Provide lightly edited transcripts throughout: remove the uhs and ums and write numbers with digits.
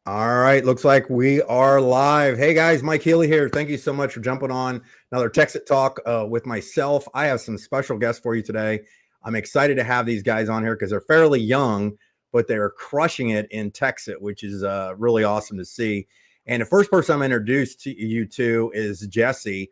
All right, looks like we are live. Hey guys, Mike Healy here. Thank you so much for jumping on another Texit Talk with myself. I have some special guests for you today. I'm excited to have these guys on here because they're fairly young, but they're crushing it in Texit, which is really awesome to see. And the first person I'm introduced to you to is Jesse,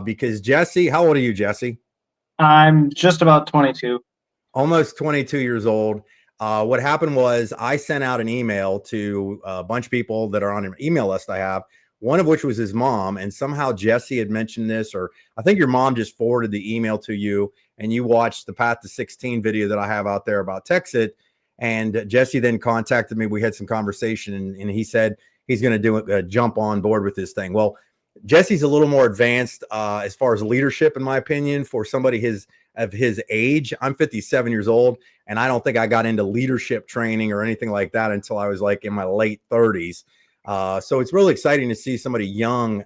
because Jesse, how old are you, Jesse? I'm just about 22. Almost 22 years old. What happened was I sent out an email to a bunch of people that are on an email list I have, one of which was his mom. And somehow Jesse had mentioned this, or I think your mom just forwarded the email to you and you watched the Path to 16 video that I have out there about Texit. And Jesse then contacted me. We had some conversation and he said he's going to do a jump on board with this thing. Well, Jesse's a little more advanced as far as leadership, in my opinion, for somebody of his age. I'm 57 years old, and I don't think I got into leadership training or anything like that until I was like in my late 30s. So it's really exciting to see somebody young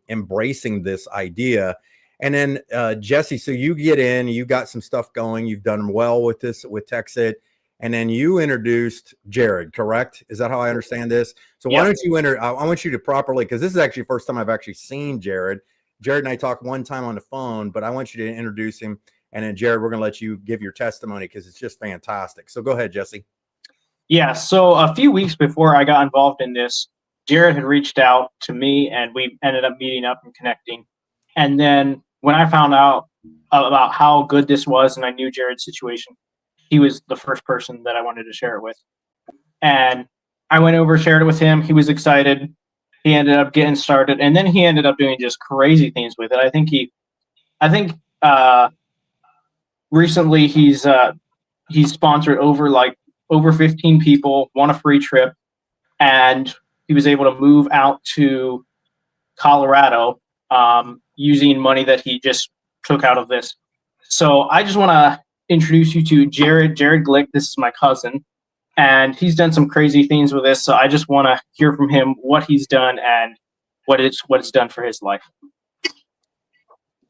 embracing this idea. And then Jesse, so you get in, you got some stuff going, you've done well with this with Texit, and then you introduced Jared, correct? Is that how I understand this? So why Yep. don't you I want you to properly, because this is actually the first time I've actually seen Jared. Jared and I talked one time on the phone, but I want you to introduce him. And then Jared, we're going to let you give your testimony because it's just fantastic. So go ahead, Jesse. Yeah. So a few weeks before I got involved in this, Jared had reached out to me and we ended up meeting up and connecting. And then when I found out about how good this was and I knew Jared's situation, he was the first person that I wanted to share it with. And I went over, shared it with him. He was excited. He ended up getting started. And then he ended up doing just crazy things with it. I think, recently he's sponsored over 15 people, won a free trip, and he was able to move out to Colorado using money that he just took out of this. So I just want to introduce you to Jared Glick. This is my cousin, and he's done some crazy things with this. So I just want to hear from him what he's done and what it's done for his life.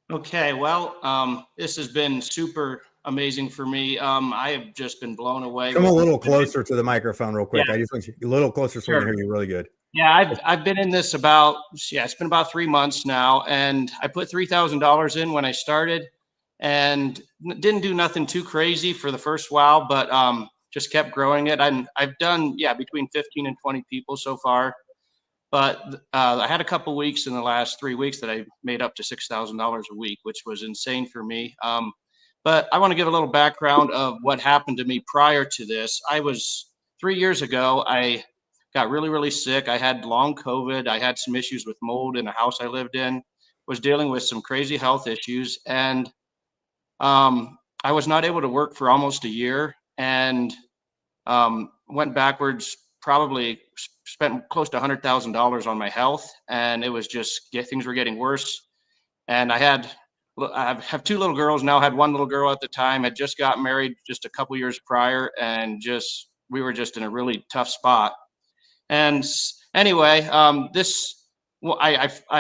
Okay, well, this has been super amazing for me. I have just been blown away. Come a little closer to the microphone real quick. Yeah. I just want you a little closer so we can hear you really good. Yeah, I've been in this it's been about 3 months now, and I put $3,000 in when I started, and didn't do nothing too crazy for the first while, but just kept growing it. I've done between 15 and 20 people so far, but I had a couple weeks in the last 3 weeks that I made up to $6,000 a week, which was insane for me. But I want to give a little background of what happened to me prior to this. I was 3 years ago. I got really, really sick. I had long COVID. I had some issues with mold in the house I lived in, was dealing with some crazy health issues. And I was not able to work for almost a year and went backwards, probably spent close to $100,000 on my health. And it was just, things were getting worse. And I have two little girls now, had one little girl at the time, had just got married just a couple years prior. And we were just in a really tough spot. And anyway, I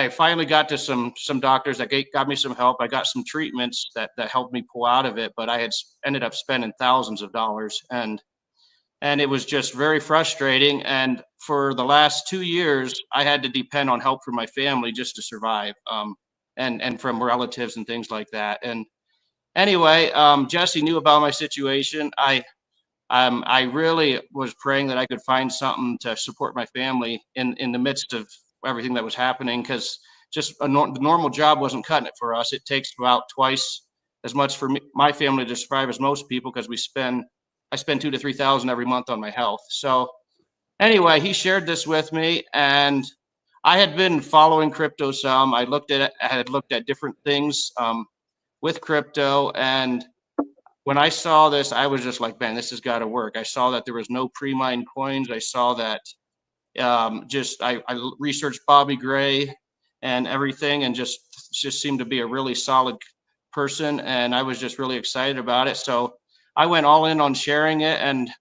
finally got to some doctors that got me some help. I got some treatments that helped me pull out of it, but I had ended up spending thousands of dollars, and it was just very frustrating. And for the last 2 years, I had to depend on help from my family just to survive, and from relatives and things like that. And anyway, Jesse knew about my situation. I really was praying that I could find something to support my family in the midst of everything that was happening, because just the normal job wasn't cutting it for us. It takes about twice as much for my family to survive as most people, because I spend 2,000 to 3,000 every month on my health. So anyway, he shared this with me, and I had been following crypto some. I had looked at different things with crypto, and when I saw this, I was just like, man, this has got to work. I saw that there was no pre-mined coins. I saw that I researched Bobby Gray and everything, and just seemed to be a really solid person. And I was just really excited about it. So I went all in on sharing it. And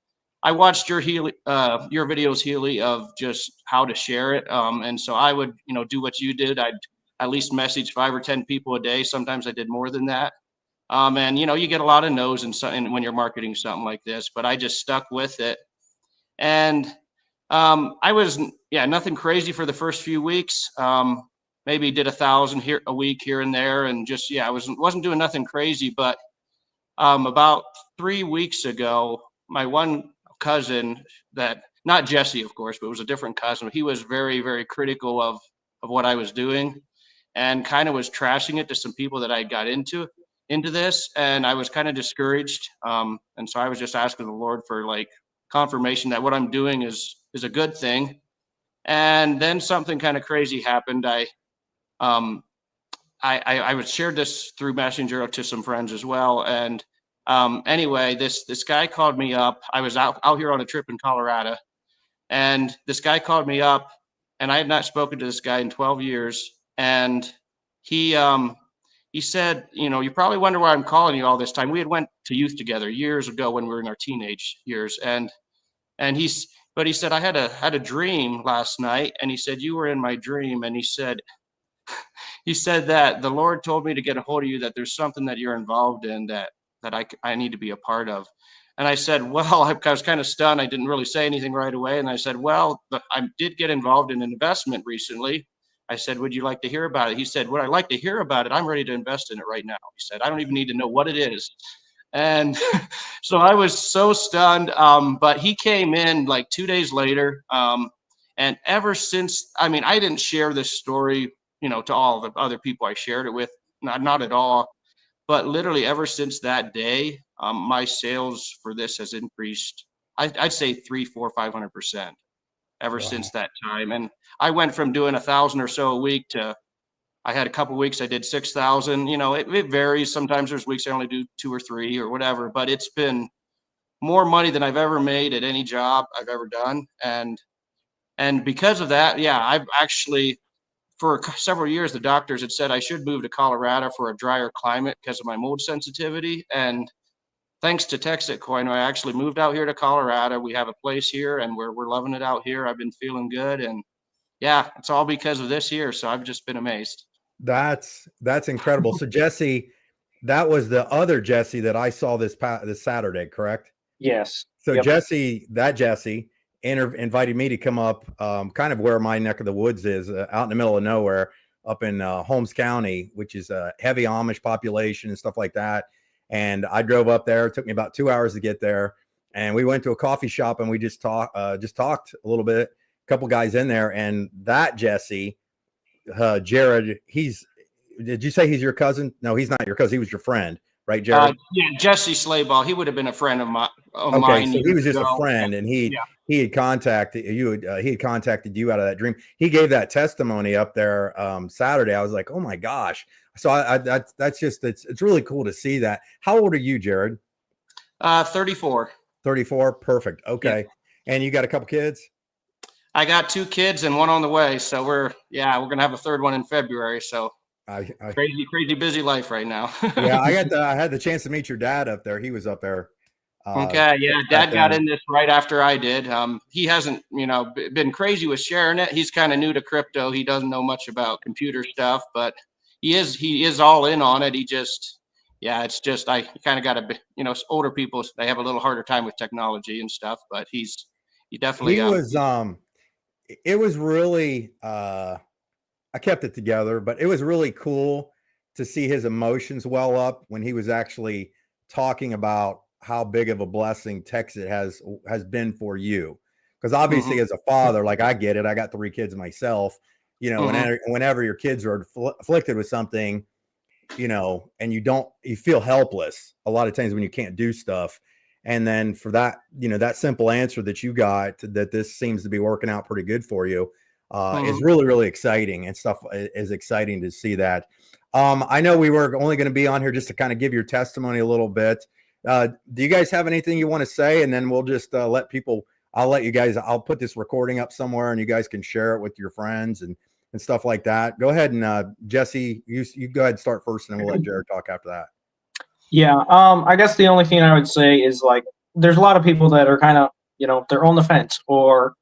I watched your videos, Healy, of just how to share it. And so I would, do what you did. I'd at least message 5 or 10 people a day. Sometimes I did more than that. And you get a lot of no's and when you're marketing something like this, but I just stuck with it. And I was, nothing crazy for the first few weeks. Maybe did 1,000 here a week here and there, and just I wasn't doing nothing crazy. But about 3 weeks ago, my one cousin, that not Jesse, of course, but it was a different cousin. He was very, very critical of what I was doing, and kind of was trashing it to some people that I got into this, and I was kind of discouraged. And so I was just asking the Lord for like confirmation that what I'm doing is a good thing. And then something kind of crazy happened. I was shared this through Messenger to some friends as well. And anyway, this guy called me up. I was out here on a trip in Colorado, and this guy called me up, and I had not spoken to this guy in 12 years. And he said, you probably wonder why I'm calling you all this time. We had went to youth together years ago when we were in our teenage years. But he said, I had a dream last night, and he said, you were in my dream. And he said that the Lord told me to get a hold of you, that there's something that you're involved in that I need to be a part of. And I said, well, I was kind of stunned. I didn't really say anything right away. And I said, well, I did get involved in an investment recently. I said, would you like to hear about it? He said, would I like to hear about it? I'm ready to invest in it right now. He said, I don't even need to know what it is. And so I was so stunned. But he came in like 2 days later. And ever since, I didn't share this story, to all the other people I shared it with, not at all. But literally ever since that day, my sales for this has increased. I'd say 300-500% ever since that time. And I went from doing 1,000 or so a week to, I had a couple of weeks I did 6,000. It varies. Sometimes there's weeks I only do 2 or 3 or whatever, but it's been more money than I've ever made at any job I've ever done. And because of that, I've actually, for several years, the doctors had said I should move to Colorado for a drier climate because of my mold sensitivity. And thanks to TexitCoin, I actually moved out here to Colorado. We have a place here, and we're loving it out here. I've been feeling good, and it's all because of this year. So I've just been amazed. That's incredible. So Jesse, that was the other Jesse that I saw this Saturday, correct? Yes. So Yep. Jesse invited me to come up, kind of where my neck of the woods is, out in the middle of nowhere, up in Holmes County, which is a heavy Amish population and stuff like that. And I drove up there. It took me about 2 hours to get there. And we went to a coffee shop and we just talked a little bit, a couple guys in there. And that Jesse, Jared, did you say he's your cousin? No, he's not your cousin. He was your friend, right, Jared? Jesse Slayball. He would have been a friend of mine. Okay, so he was just a friend, and he had contacted you. He had contacted you out of that dream. He gave that testimony up there Saturday. I was like, oh my gosh. So it's really cool to see that. How old are you, Jared? 34. 34. Perfect. Okay. Yeah. And you got a couple kids? I got 2 kids and 1 on the way. So we're going to have a third one in February. So crazy busy life right now. I had the chance to meet your dad up there. He was up there. Okay. Yeah. Dad got in this right after I did. He hasn't, been crazy with sharing it. He's kind of new to crypto. He doesn't know much about computer stuff, but he is all in on it. He just, it's just, I kind of got to, older people, they have a little harder time with technology and stuff, but he definitely, it was really, I kept it together, but it was really cool to see his emotions well up when he was actually talking about how big of a blessing Texit has been for you. Because obviously as a father, like I get it, I got 3 kids myself, whenever your kids are afflicted with something, and you feel helpless a lot of times when you can't do stuff. And then for that, that simple answer that you got, that this seems to be working out pretty good for you, is really, really exciting, and stuff is exciting to see that. I know we were only going to be on here just to kind of give your testimony a little bit. Do you guys have anything you want to say? And then we'll just I'll put this recording up somewhere and you guys can share it with your friends and stuff like that. Go ahead and Jesse, you go ahead and start first, and then we'll let Jared talk after that. Yeah. I guess the only thing I would say is, like, there's a lot of people that are kind of, they're on the fence, or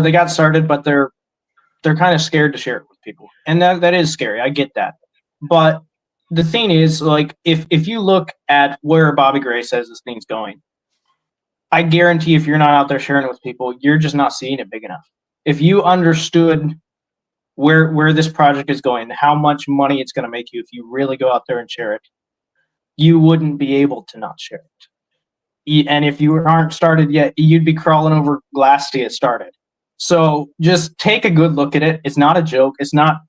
they got started, but they're kind of scared to share it with people. And that is scary. I get that. But the thing is, like, if you look at where Bobby Gray says this thing's going, I guarantee if you're not out there sharing it with people, you're just not seeing it big enough. If you understood where this project is going, how much money it's going to make you if you really go out there and share it, you wouldn't be able to not share it. And if you aren't started yet, you'd be crawling over glass to get started. So just take a good look at it. It's not a joke. It's not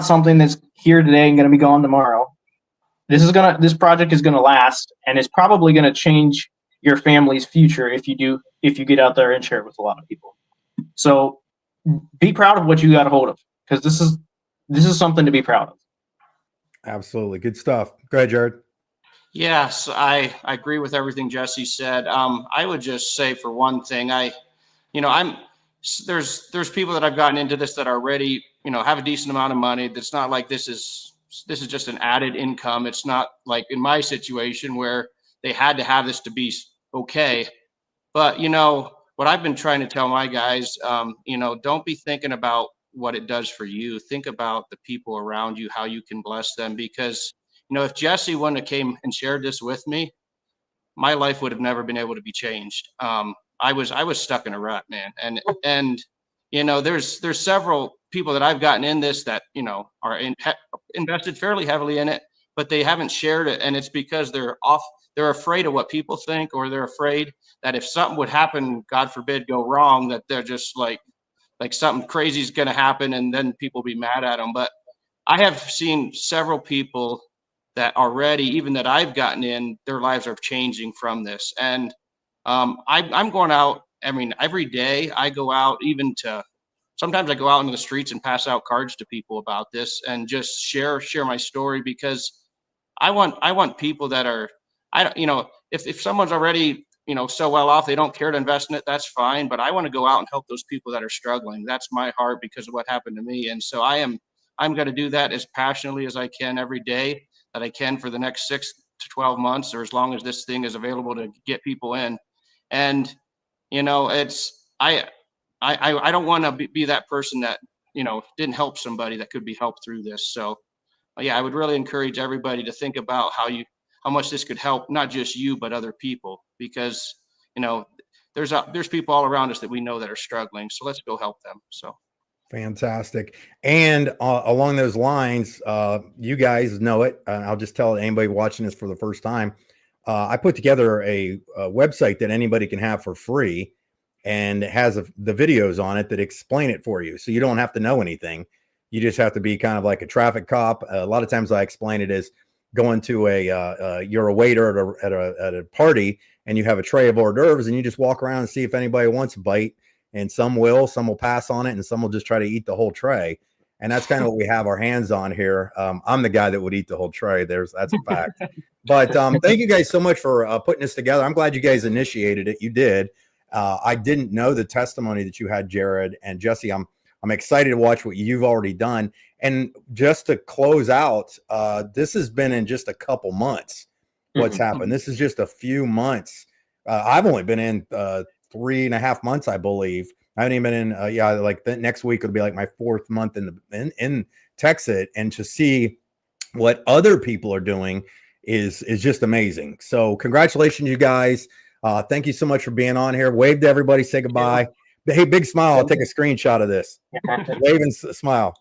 something that's here today and going to be gone tomorrow. This project is going to last, and it's probably going to change your family's future if you get out there and share it with a lot of people. So be proud of what you got a hold of, because this is something to be proud of. Absolutely. Good stuff. Go ahead, Jared. Yes, I agree with everything Jesse said. I would just say, for one thing, there's people that I've gotten into this that are already, have a decent amount of money. That's not like this is just an added income. It's not like in my situation where they had to have this to be okay. But what I've been trying to tell my guys, don't be thinking about what it does for you. Think about the people around you, how you can bless them. Because if Jesse wouldn't have came and shared this with me, my life would have never been able to be changed. I was stuck in a rut, man. And there's several people that I've gotten in this that are invested fairly heavily in it, but they haven't shared it, and it's because they're afraid of what people think, or they're afraid that if something would happen, God forbid, go wrong, that they're just like something crazy is going to happen, and then people be mad at them. But I have seen several people that already, even that I've gotten in, their lives are changing from this. And I'm going out. I mean, every day I go out, sometimes I go out into the streets and pass out cards to people about this and just share my story, because I want people that are, if someone's already, so well off, they don't care to invest in it, that's fine. But I want to go out and help those people that are struggling. That's my heart, because of what happened to me. And so I'm going to do that as passionately as I can every day that I can for the next 6 to 12 months, or as long as this thing is available to get people in. And, I don't want to be that person that, didn't help somebody that could be helped through this. So yeah, I would really encourage everybody to think about how much this could help, not just you, but other people, because, there's people all around us that we know that are struggling. So let's go help them. So. Fantastic. And along those lines, you guys know it. I'll just tell anybody watching this for the first time. I put together a website that anybody can have for free, and it has the videos on it that explain it for you. So you don't have to know anything. You just have to be kind of like a traffic cop. A lot of times I explain it as going to you're a waiter at a party, and you have a tray of hors d'oeuvres, and you just walk around and see if anybody wants a bite. And some will pass on it, and some will just try to eat the whole tray. And that's kind of what we have our hands on here. I'm the guy that would eat the whole tray. That's a fact. But thank you guys so much for putting this together. I'm glad you guys initiated it. You did. I didn't know the testimony that you had, Jared and Jesse. I'm excited to watch what you've already done. And just to close out, this has been in just a couple months. What's happened? This is just a few months. I've only been in 3.5 months, I believe. I haven't even been in, like the next week will be like my 4th month in Texit, and to see what other people are doing is just amazing. So congratulations, you guys. Thank you so much for being on here. Wave to everybody, say goodbye. Hey, big smile. I'll take a screenshot of this. Wave and smile.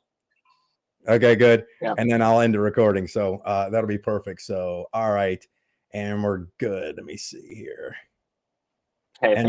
Okay, good. Yeah. And then I'll end the recording. So that'll be perfect. So, all right. And we're good. Let me see here. Hey,